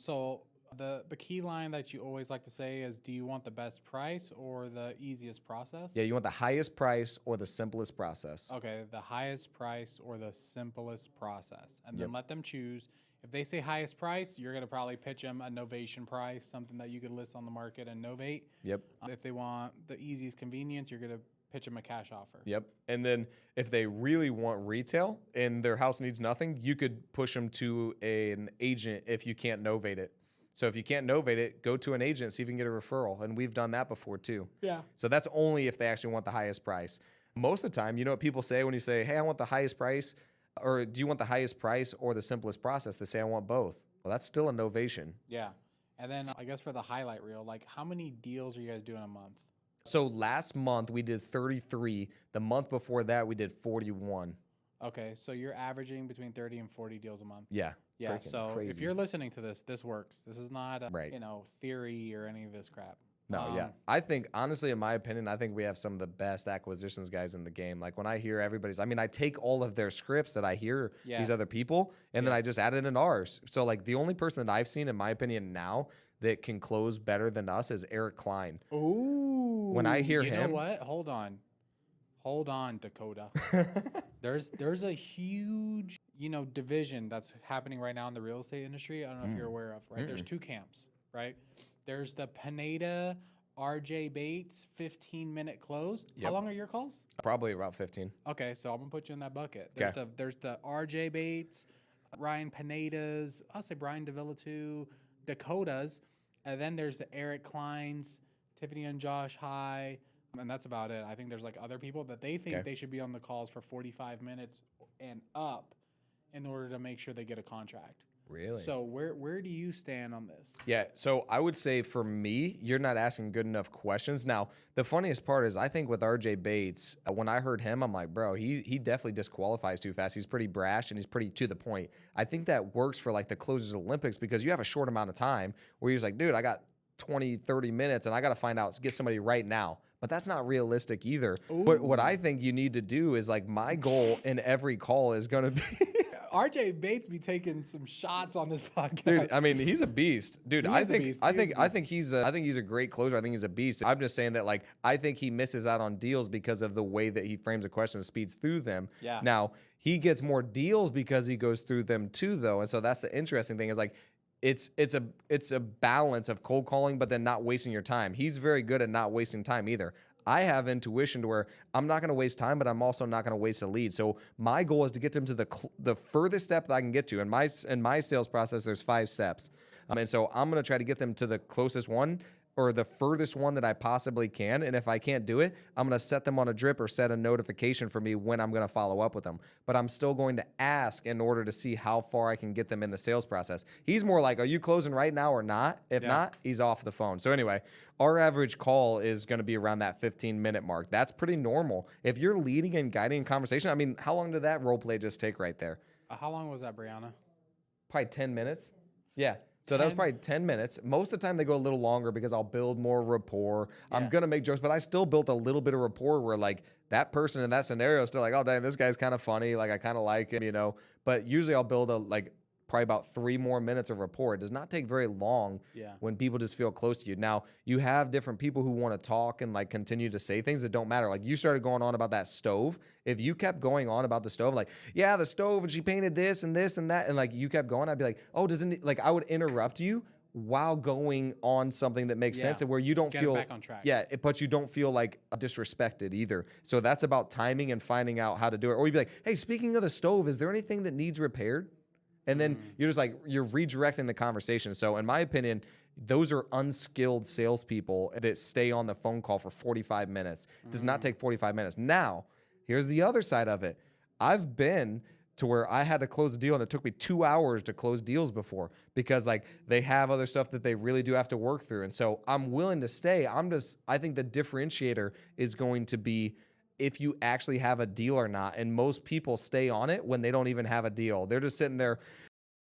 So the key line that you always like to say is, do you want the best price or the easiest process? Yeah, you want the highest price or the simplest process. Okay, the highest price or the simplest process. And Yep. then let them choose. If they say highest price, you're going to probably pitch them a novation price, something that you could list on the market and novate. Yep. If they want the easiest convenience, you're going to pitch them a cash offer. Yep. And then if they really want retail and their house needs nothing, you could push them to an agent if you can't novate it. So if you can't novate it, go to an agent, see if you can get a referral. And we've done that before too. Yeah. So that's only if they actually want the highest price. Most of the time, you know what people say when you say, hey, I want the highest price, or do you want the highest price or the simplest process? They say, I want both. Well, that's still a novation. Yeah. And then I guess for the highlight reel, like how many deals are you guys doing a month? So last month we did 33. The month before that we did 41. Okay, so you're averaging between 30 and 40 deals a month. Yeah. Yeah, freaking so crazy. if you're listening to this, this works. This is not, Right. theory or any of this crap. No, yeah. I think, honestly, in my opinion, I think we have some of the best acquisitions guys in the game. Like when I hear everybody's, I mean, I take all of their scripts that I hear these other people, and then I just add it in ours. So like the only person that I've seen, in my opinion, now that can close better than us is Eric Klein. Ooh. When I hear him. You know what? Hold on, Dakota. There's a huge, division that's happening right now in the real estate industry. I don't know if you're aware of, right? There's two camps, right? There's the Pineda, RJ Bates, 15-minute close. Yep. How long are your calls? Probably about 15. Okay, so I'm going to put you in that bucket. Okay. There's the RJ Bates, Ryan Pinedas, I'll say Brian Davila too, Dakotas, and then there's the Eric Kleins, Tiffany and Josh High, and that's about it. I think there's like other people that they think they should be on the calls for 45 minutes and up in order to make sure they get a contract. Really? So where do you stand on this? Yeah, so I would say for me, you're not asking good enough questions. Now, the funniest part is I think with RJ Bates, when I heard him, I'm like, bro, he definitely disqualifies too fast. He's pretty brash and he's pretty to the point. I think that works for like the Closers Olympics because you have a short amount of time where you're just like, dude, I got 20, 30 minutes and I got to find out, get somebody right now. But that's not realistic either. But what I think you need to do is like my goal in every call is going to be... RJ Bates be taking some shots on this podcast. Dude, I mean, he's a beast. Dude, I think he's a great closer. I think he's a beast. I'm just saying that like I think he misses out on deals because of the way that he frames a question and speeds through them. Yeah. Now, he gets more deals because he goes through them too though. And so that's the interesting thing is like it's a balance of cold calling but then not wasting your time. He's very good at not wasting time either. I have intuition to where I'm not going to waste time, but I'm also not going to waste a lead. So my goal is to get them to the furthest step that I can get to. In my sales process, there's 5 steps. And so I'm going to try to get them to the closest one or the furthest one that I possibly can. And if I can't do it, I'm going to set them on a drip or set a notification for me when I'm going to follow up with them. But I'm still going to ask in order to see how far I can get them in the sales process. He's more like, are you closing right now or not? If not, he's off the phone. So anyway, our average call is going to be around that 15-minute mark. That's pretty normal. If you're leading and guiding conversation, I mean, how long did that role play just take right there? How long was that, Brianna? Probably 10 minutes. Yeah. So that was probably 10 minutes. Most of the time they go a little longer because I'll build more rapport. Yeah. I'm going to make jokes, but I still built a little bit of rapport where like that person in that scenario is still like, oh, dang, this guy's kind of funny. Like I kind of like him, But usually I'll build probably about 3 more minutes of rapport. It does not take very long when people just feel close to you. Now, you have different people who want to talk and like continue to say things that don't matter. Like you started going on about that stove. If you kept going on about the stove, like, yeah, the stove and she painted this and this and that, and like you kept going, I'd be like, oh, I would interrupt you while going on something that makes sense and where you don't feel back on track. Yeah, but you don't feel like disrespected either. So that's about timing and finding out how to do it. Or you'd be like, hey, speaking of the stove, is there anything that needs repaired? And then you're just like, you're redirecting the conversation. So in my opinion, those are unskilled salespeople that stay on the phone call for 45 minutes. It does not take 45 minutes. Now, here's the other side of it. I've been to where I had to close a deal and it took me 2 hours to close deals before because like they have other stuff that they really do have to work through. And so I'm willing to stay. I think the differentiator is going to be if you actually have a deal or not. And most people stay on it when they don't even have a deal. They're just sitting there,